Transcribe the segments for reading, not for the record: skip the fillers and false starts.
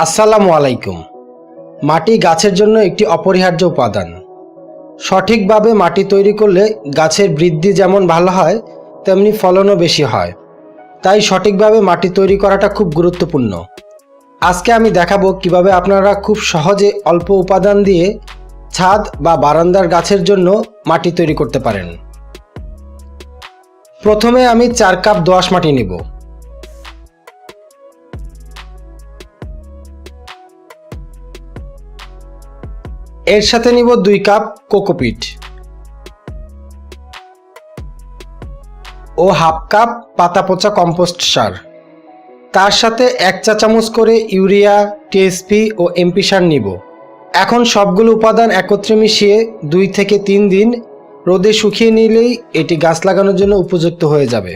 আসসালামু আলাইকুম। মাটি গাছের জন্য একটি অপরিহার্য উপাদান। সঠিকভাবে মাটি তৈরি করলে গাছের বৃদ্ধি যেমন ভালো হয়, তেমনি ফলনও বেশি হয়। তাই সঠিকভাবে মাটি তৈরি করাটা খুব গুরুত্বপূর্ণ। আজকে আমি দেখাবো কিভাবে আপনারা খুব সহজে অল্প উপাদান দিয়ে ছাদ বা বারান্দার গাছের জন্য মাটি তৈরি করতে পারেন। প্রথমে আমি 4 কাপ দোআঁশ মাটি নিব। এর সাথে নিব 2 কাপ কোকোপিট ও হাফ কাপ পাতা পচা কম্পোস্ট সার। তার সাথে 1 চা চামচ করে ইউরিয়া, টিএসপি ও এমপি সার নিব। এখন সবগুলো উপাদান একত্রে মিশিয়ে 2 থেকে 3 দিন রোদে শুকিয়ে নিলেই এটি গাছ লাগানোর জন্য উপযুক্ত হয়ে যাবে।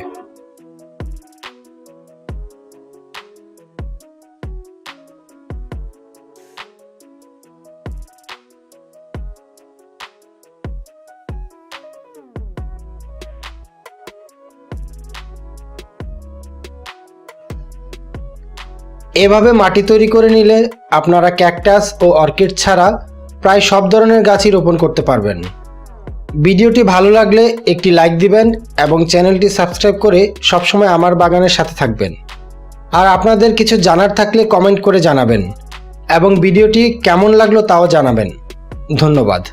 এভাবে মাটি তৈরি করে নিলে আপনারা ক্যাকটাস ও অর্কিড ছাড়া প্রায় সব ধরনের গাছই রোপণ করতে পারবেন। ভিডিওটি ভালো লাগলে একটি লাইক দিবেন এবং চ্যানেলটি সাবস্ক্রাইব করে সবসময় আমার বাগানের সাথে থাকবেন। আর আপনাদের কিছু জানার থাকলে কমেন্ট করে জানাবেন এবং ভিডিওটি কেমন লাগলো তাও জানাবেন। ধন্যবাদ।